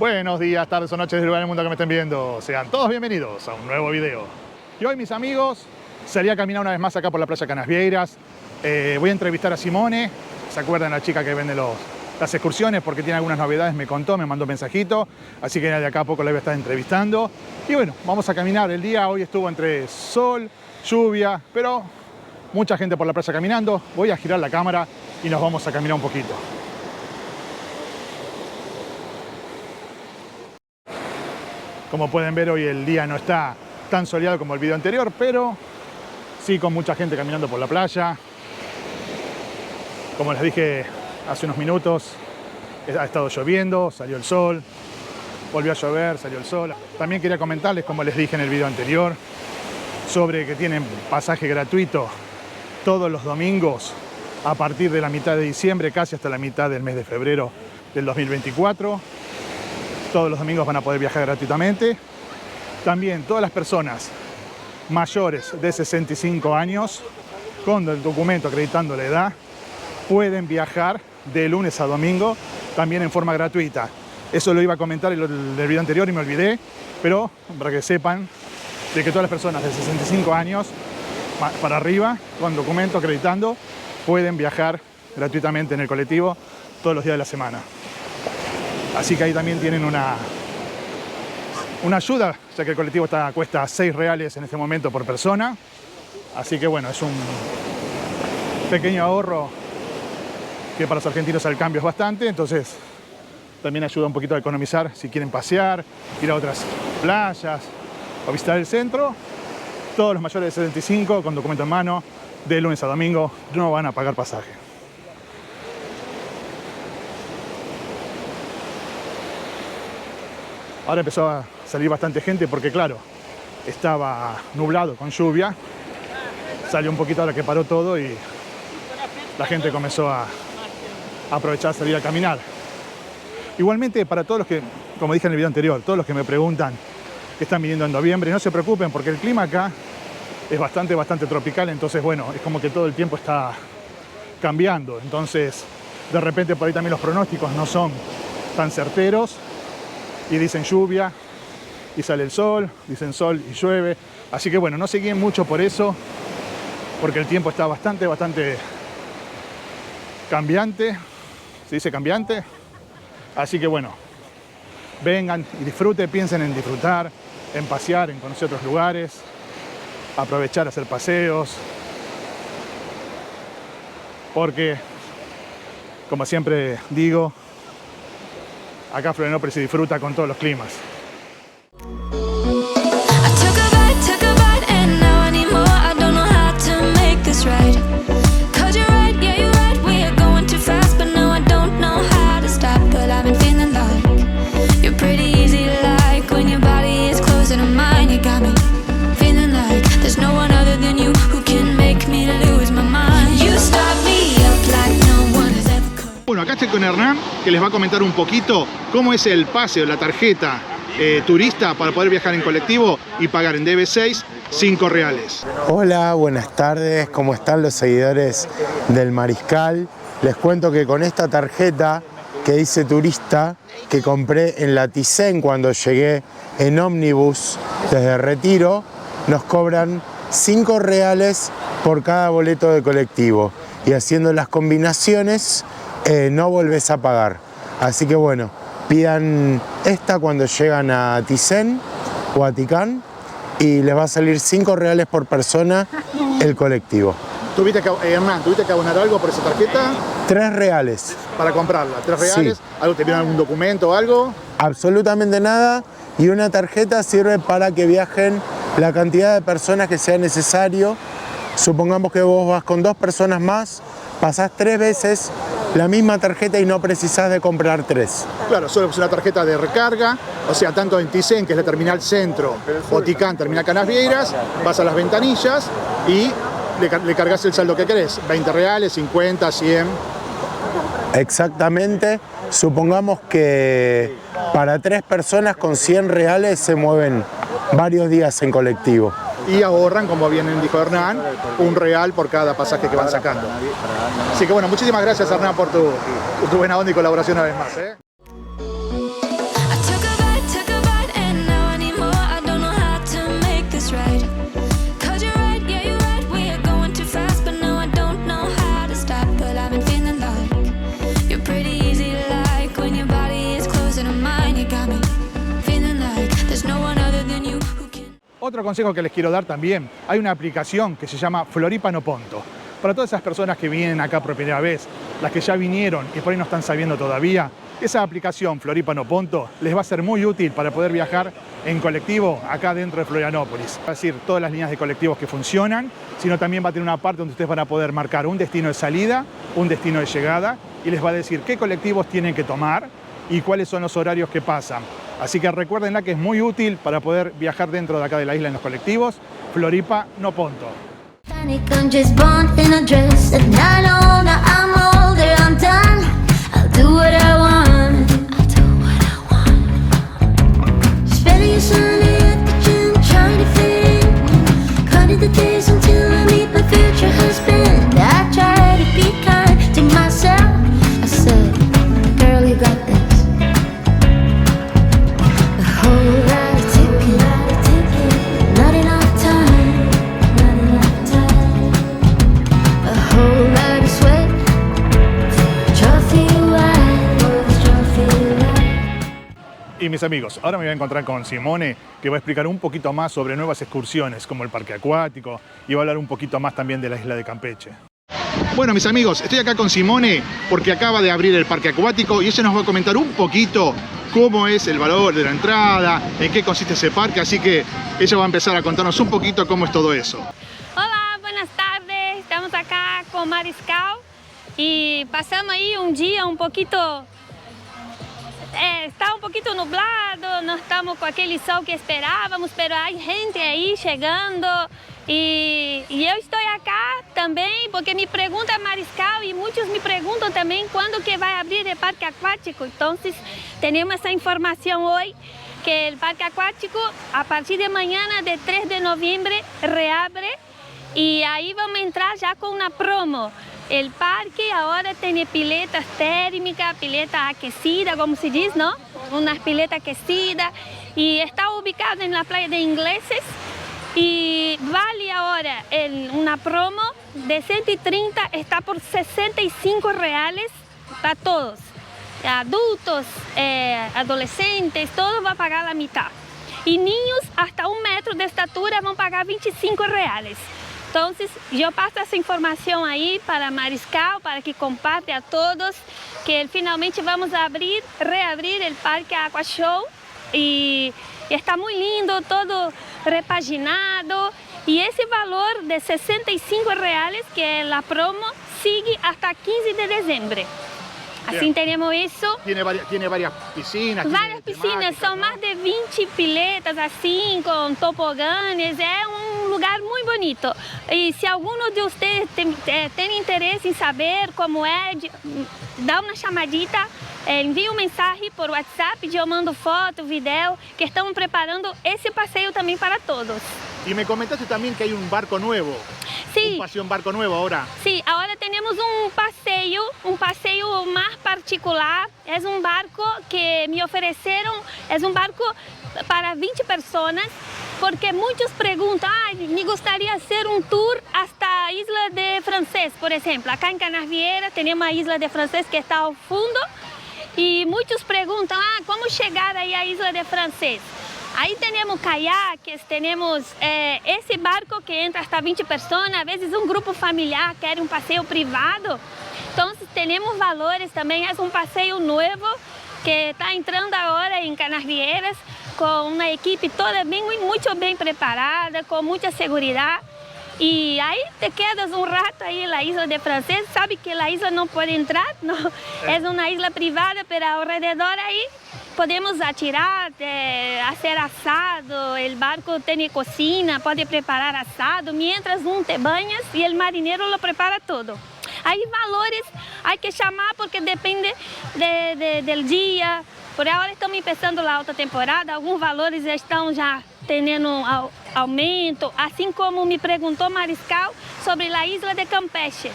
Buenos días, tardes o noches del lugar del mundo que me estén viendo. Sean todos bienvenidos a un nuevo video. Y hoy, mis amigos, salí a caminar una vez más acá por la playa Canasvieiras. Voy a entrevistar a Simone. ¿Se acuerdan la chica que vende las excursiones? Porque tiene algunas novedades, me contó, me mandó un mensajito. Así que de acá a poco la voy a estar entrevistando. Y bueno, vamos a caminar. El día hoy estuvo entre sol, lluvia, pero mucha gente por la playa caminando. Voy a girar la cámara y nos vamos a caminar un poquito. Como pueden ver, hoy el día no está tan soleado como el video anterior, pero sí con mucha gente caminando por la playa. Como les dije hace unos minutos, ha estado lloviendo, salió el sol, volvió a llover, salió el sol. También quería comentarles, como les dije en el video anterior, sobre que tienen pasaje gratuito todos los domingos a partir de la mitad de diciembre, casi hasta la mitad del mes de febrero del 2024. Todos los domingos van a poder viajar gratuitamente. También todas las personas mayores de 65 años con el documento acreditando la edad pueden viajar de lunes a domingo también en forma gratuita. Eso lo iba a comentar en el video anterior y me olvidé, pero para que sepan de que todas las personas de 65 años para arriba con documento acreditando pueden viajar gratuitamente en el colectivo todos los días de la semana. Así que ahí también tienen una ayuda, ya que el colectivo cuesta 6 reales en este momento por persona. Así que bueno, es un pequeño ahorro que para los argentinos al cambio es bastante. Entonces también ayuda un poquito a economizar si quieren pasear, ir a otras playas o visitar el centro. Todos los mayores de 75 con documento en mano, de lunes a domingo, no van a pagar pasaje. Ahora empezó a salir bastante gente porque, claro, estaba nublado con lluvia. Salió un poquito ahora que paró todo y la gente comenzó a aprovechar salir a caminar. Igualmente, para todos los que, como dije en el video anterior, todos los que me preguntan que están viniendo en noviembre, no se preocupen porque el clima acá es bastante tropical. Entonces, bueno, es como que todo el tiempo está cambiando. Entonces, de repente por ahí también los pronósticos no son tan certeros. Y dicen lluvia y sale el sol, dicen sol y llueve. Así que bueno, no se guíen mucho por eso, porque el tiempo está bastante cambiante. ¿Se dice cambiante? Así que bueno, vengan y disfruten, piensen en disfrutar, en pasear, en conocer otros lugares, aprovechar a hacer paseos. Porque, como siempre digo, acá Florianópolis se disfruta con todos los climas. Bueno, acá estoy con Hernán, que les va a comentar un poquito cómo es el paseo, la tarjeta turista para poder viajar en colectivo y pagar en DB6 5 reales. Hola, buenas tardes, ¿cómo están los seguidores del Mariscal? Les cuento que con esta tarjeta que dice turista, que compré en la Thyssen cuando llegué en ómnibus desde Retiro, nos cobran 5 reales por cada boleto de colectivo. Y haciendo las combinaciones, no volvés a pagar. Así que bueno, pidan esta cuando llegan a Thyssen o a Ticán y les va a salir 5 reales por persona el colectivo. Hernán, ¿tuviste que abonar algo por esa tarjeta? 3 reales. Para comprarla, 3 reales. Sí. ¿Algo te piden algún documento o algo? Absolutamente nada. Y una tarjeta sirve para que viajen la cantidad de personas que sea necesario. Supongamos que vos vas con 2 personas más, pasás 3 veces la misma tarjeta y no precisás de comprar 3. Claro, solo es una tarjeta de recarga, o sea, tanto en Thyssen, que es la terminal centro, o Ticán, terminal Canasvieiras, vas a las ventanillas y le cargas el saldo que querés, 20 reales, 50, 100. Exactamente, supongamos que para 3 personas con 100 reales se mueven varios días en colectivo. Y ahorran, como bien dijo Hernán, 1 real por cada pasaje que van sacando. Así que bueno, muchísimas gracias Hernán por tu buena onda y colaboración una vez más. otro consejo que les quiero dar también, hay una aplicación que se llama Floripa No Ponto. Para todas esas personas que vienen acá por primera vez, las que ya vinieron y por ahí no están sabiendo todavía, esa aplicación Floripa No Ponto les va a ser muy útil para poder viajar en colectivo acá dentro de Florianópolis. Es decir, todas las líneas de colectivos que funcionan, sino también va a tener una parte donde ustedes van a poder marcar un destino de salida, un destino de llegada y les va a decir qué colectivos tienen que tomar y cuáles son los horarios que pasan. Así que recuérdenla que es muy útil para poder viajar dentro de acá de la isla en los colectivos. Floripa No Ponto. Y mis amigos, ahora me voy a encontrar con Simone, que va a explicar un poquito más sobre nuevas excursiones, como el parque acuático, y va a hablar un poquito más también de la isla de Campeche. Bueno, mis amigos, estoy acá con Simone porque acaba de abrir el parque acuático y ella nos va a comentar un poquito cómo es el valor de la entrada, en qué consiste ese parque, así que ella va a empezar a contarnos un poquito cómo es todo eso. Hola, buenas tardes, estamos acá con Mariscal y pasamos ahí un día un poquito... está un poquito nublado, no estamos con aquel sol que esperábamos, pero hay gente ahí llegando y yo estoy acá también porque me pregunta Mariscal y muchos me preguntan también cuándo que va a abrir el parque acuático. Entonces tenemos esa información hoy que el parque acuático a partir de mañana de 3 de noviembre reabre y ahí vamos a entrar ya con una promo. El parque ahora tiene piletas térmicas, pileta aquecida, como se dice, ¿no? Una pileta aquecida y está ubicado en la playa de Ingleses y vale ahora una promo de 130, está por 65 reales para todos. Adultos, adolescentes, todos van a pagar la mitad. Y niños hasta 1 metro de estatura van a pagar 25 reales. Entonces, yo paso esa información ahí para Mariscal, para que comparte a todos, que finalmente vamos a reabrir el Parque Aqua Show y está muy lindo, todo repaginado y ese valor de 65 reales, que es la promo, sigue hasta 15 de diciembre. Así tenemos eso. Tiene varias piscinas. Varias piscinas, son más de 20 piletas así, con toboganes, es un lugar muy bonito. Y si alguno de ustedes tiene interés en saber cómo es, dá una llamadita, envia un mensaje por WhatsApp, yo mando foto, video, que estamos preparando ese paseo también para todos. Y me comentaste también que hay un barco nuevo. Sí. Un barco nuevo ahora. Sí, ahora tenemos un paseo más particular. Es un barco que me ofrecieron, es un barco para 20 personas, porque muchos preguntan, me gustaría hacer un tour hasta Isla de Francés, por ejemplo. Acá en Canasvieiras tenemos a Isla de Francés que está al fondo y muchos preguntan, ¿cómo llegar ahí a Isla de Francés? Ahí tenemos caiaques, tenemos ese barco que entra hasta 20 personas, a veces un grupo familiar quiere un paseo privado. Entonces tenemos valores también, es un paseo nuevo que está entrando ahora en Canasvieiras con una equipe toda muy bien preparada, con mucha seguridad. Y ahí te quedas un rato ahí en la Isla de Francés, sabe que la isla no puede entrar, no, es una isla privada, pero alrededor ahí podemos atirar, hacer asado, el barco tiene cocina, puede preparar asado, mientras te bañas y el marinero lo prepara todo. Hay valores, hay que llamar porque depende del día. Por ahora estamos empezando la alta temporada, algunos valores ya están ya teniendo aumento, así como me preguntó Mariscal sobre la isla de Campeche.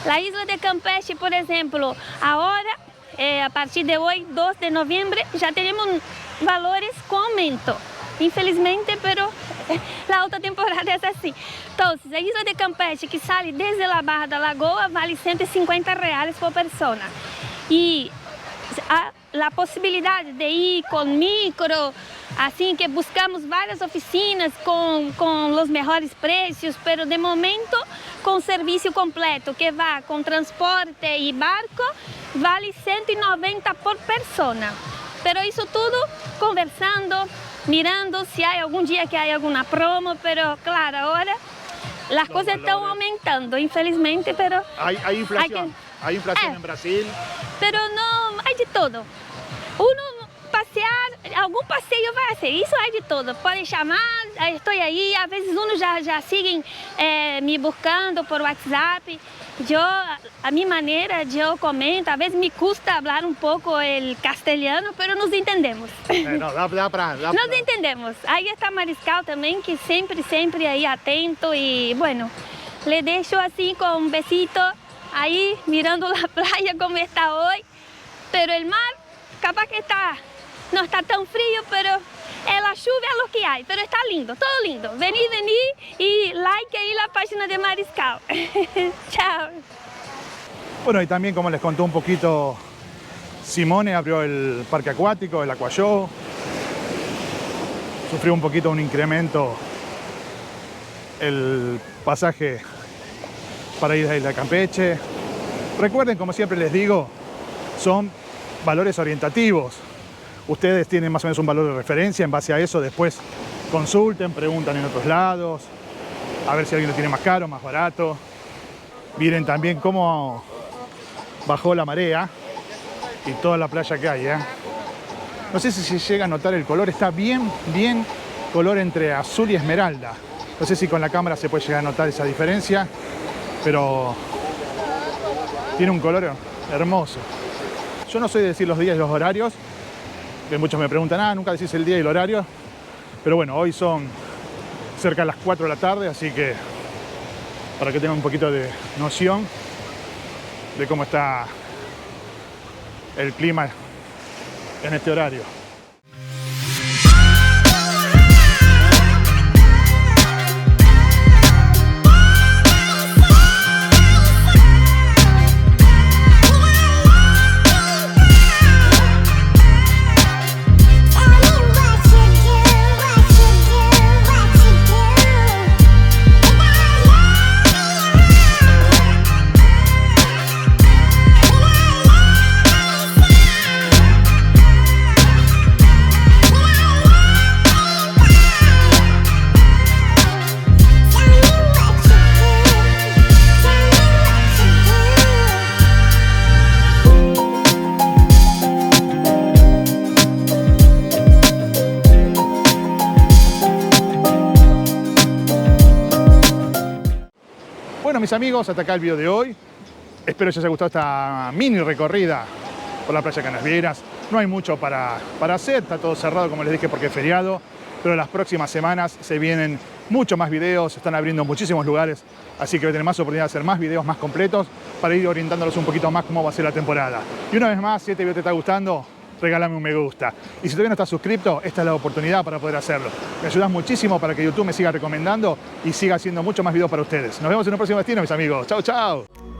La isla de Campeche, por ejemplo, ahora, a partir de hoy, 2 de noviembre, ya tenemos valores con aumento. Infelizmente, pero la alta temporada es así. Entonces, la isla de Campeche, que sale desde la Barra da Lagoa, vale 150 reales por persona. Y la posibilidad de ir con micro, así que buscamos varias oficinas con los mejores precios, pero de momento con servicio completo, que va con transporte y barco, vale 190 por persona. Pero eso todo conversando, mirando si hay algún día que hay alguna promo, pero claro, ahora las cosas están aumentando, infelizmente, pero... Hay inflación, hay inflación en Brasil. Pero no, hay de todo. Uno passear, algum passeio vai ser, isso é de todo. Pode chamar, estou aí, às vezes uno já siguen me buscando por WhatsApp. A minha maneira, eu comento, às vezes me custa falar um pouco o castelhano, mas nos entendemos. Nos entendemos. Aí está Mariscal também, que sempre aí atento e, bueno, le deixo assim com um besito aí, mirando a praia como está hoje. Pero el mar, capaz que no está tan frío, pero la lluvia es lo que hay, pero está lindo, todo lindo. Vení y like ahí la página de Mariscal. Chao. Bueno, y también como les contó un poquito Simone, abrió el parque acuático, el Aquashow. Sufrió un poquito un incremento el pasaje para ir a Isla Campeche. Recuerden, como siempre les digo, son valores orientativos. Ustedes tienen más o menos un valor de referencia, en base a eso después consulten, preguntan en otros lados, a ver si alguien lo tiene más caro, más barato. Miren también cómo bajó la marea y toda la playa que hay, No sé si se llega a notar el color, está bien color entre azul y esmeralda. No sé si con la cámara se puede llegar a notar esa diferencia, pero tiene un color hermoso. Yo no soy de decir los días y los horarios, que muchos me preguntan, nunca decís el día y el horario, pero bueno, hoy son cerca de las 4 de la tarde, así que para que tengan un poquito de noción de cómo está el clima en este horario. Bueno, mis amigos, hasta acá el video de hoy. Espero que les haya gustado esta mini recorrida por la playa Canasvieras. No hay mucho para hacer, está todo cerrado como les dije porque es feriado, pero las próximas semanas se vienen muchos más videos, se están abriendo muchísimos lugares, así que voy a tener más oportunidad de hacer más videos más completos para ir orientándolos un poquito más cómo va a ser la temporada. Y una vez más, si este video te está gustando, regálame un me gusta. Y si todavía no estás suscrito, esta es la oportunidad para poder hacerlo. Me ayudas muchísimo para que YouTube me siga recomendando y siga haciendo mucho más videos para ustedes. Nos vemos en un próximo destino, mis amigos. Chao, chao.